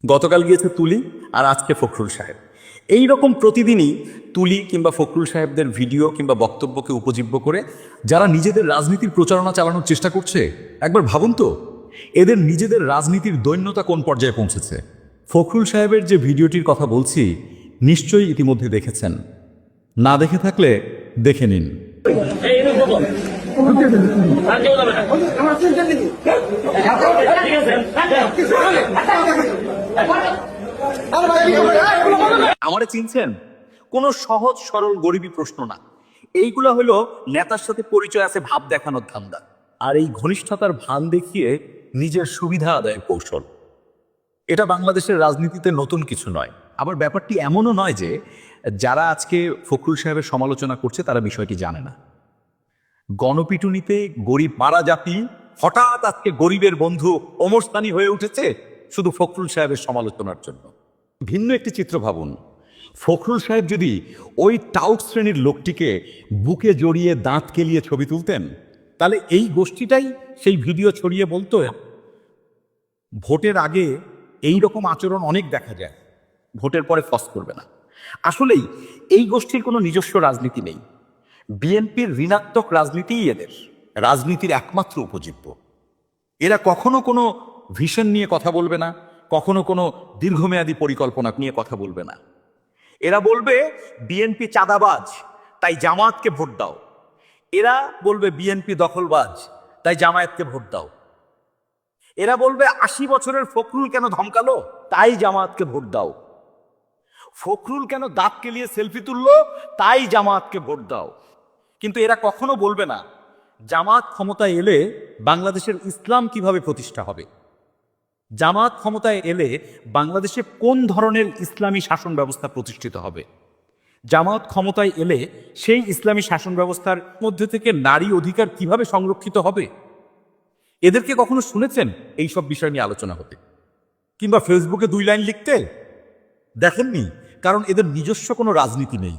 গতকাল গিয়েছে তুলি আর আজকে ফখরুল সাহেব। এই রকম প্রতিদিনই তুলি কিংবা ফখরুল সাহেবদের ভিডিও কিংবা বক্তব্যকে উপজীব্য করে যারা নিজেদের রাজনীতির প্রচারণা চালানোর চেষ্টা করছে, একবার ভাবুন তো এদের নিজেদের রাজনীতির দৈন্যতা কোন পর্যায়ে পৌঁছেছে। ফখরুল সাহেবের যে ভিডিওটির কথা বলছি নিশ্চয়ই ইতিমধ্যে দেখেছেন, না দেখে থাকলে দেখে নিন। আমারে চিনছেন? কোন সহজ সরল গরিবী প্রশ্ন না, এইগুলা হলো নেতার সাথে পরিচয় আছে ভাব দেখানোর ধান্দা, আর এই ঘনিষ্ঠতার ভান দেখিয়ে নিজের সুবিধা আদায়ের কৌশল। এটা বাংলাদেশের রাজনীতিতে নতুন কিছু নয়। আবার ব্যাপারটি এমনও নয় যে যারা আজকে ফখরুল সাহেবের সমালোচনা করছে তারা বিষয়টি জানে না। গণপিটুনিতে গরিব মারা জাতি হঠাৎ আজকে গরিবের বন্ধু ওমরস্থানী হয়ে উঠেছে শুধু ফখরুল সাহেবের সমালোচনার জন্য। ভিন্ন একটি চিত্র ভাবুন, ফখরুল সাহেব যদি ওই টাউট শ্রেণীর লোকটিকে বুকে জড়িয়ে দাঁত কেলিয়ে ছবি তুলতেন, তাহলে এই গোষ্ঠীটাই সেই ভিডিও ছড়িয়ে বলতো ভোটের আগে এই রকম আচরণ অনেক দেখা যায়, ভোটের পরে ফস করবে না। আসলেই এই গোষ্ঠীর কোনো নিজস্ব রাজনীতি নেই। বিএনপির ঋণাত্মক রাজনীতিই এদের রাজনীতির একমাত্র উপজীব্য। এরা কখনো কোনো ভিশন নিয়ে কথা বলবে না, কখনো কোনো দীর্ঘমেয়াদী পরিকল্পনা নিয়ে কথা বলবে না। এরা বলবে বিএনপি চাঁদাবাজ তাই জামায়াতকে ভোট দাও, এরা বলবে বিএনপি দখলবাজ তাই জামায়াতকে ভোট দাও, এরা বলবে ৮০ বছরের ফখরুল কেন ধমকালো তাই জামায়াতকে ভোট দাও, ফখরুল কেন দাঁত কেলিয়ে সেলফি তুললো তাই জামায়াতকে ভোট দাও। কিন্তু এরা কখনো বলবে না জামায়াত ক্ষমতায় এলে বাংলাদেশের ইসলাম কিভাবে প্রতিষ্ঠা হবে, জামায়াত ক্ষমতায় এলে বাংলাদেশে কোন ধরনের ইসলামী শাসন ব্যবস্থা প্রতিষ্ঠিত হবে, জামায়াত ক্ষমতায় এলে সেই ইসলামী শাসন ব্যবস্থার মধ্যে থেকে নারী অধিকার কিভাবে সংরক্ষিত হবে। এদেরকে কখনো শুনেছেন এইসব বিষয় নিয়ে আলোচনা হতে, কিংবা ফেসবুকে 2 লাইন লিখতে? দেখেননি, কারণ এদের নিজস্ব কোনো রাজনীতি নেই।